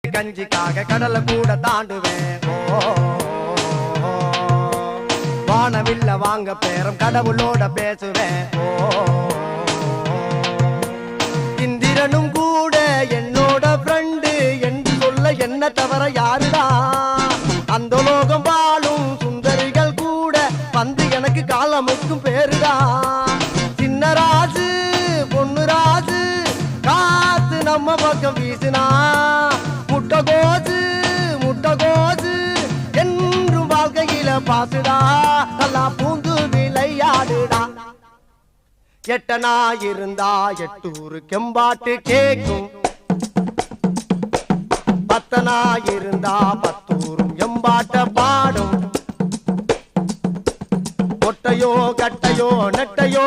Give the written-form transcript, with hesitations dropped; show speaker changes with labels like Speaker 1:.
Speaker 1: கஞ்சிக்காக கடலை கூட தாண்டுவேன். வானவில்ல வாங்க பேரம் கடவுளோட பேசுவேன். இந்திரனும் கூட என்னோட ஃப்ரெண்டு என்று சொல்ல என்ன தவிர யாருடா? அந்த லோகம் வாழும் சுந்தரிகள் கூட வந்து எனக்கு காலமுக்கும் பேருடா. சின்ன ராசு பொண்ணு ராசு காத்து நம்ம பக்கம் வீசுனா முட்டகோசு என்றும் வாழ்க்கையில பாசுடா. நல்லா பூந்து விளையாடுடா. எட்டனா இருந்தா எட்டூரு கெம்பாட்டு கேக்கும். பத்தனா இருந்தா பத்தூரும் எம்பாட்ட பாடும். ஒட்டையோ கட்டையோ நெட்டையோ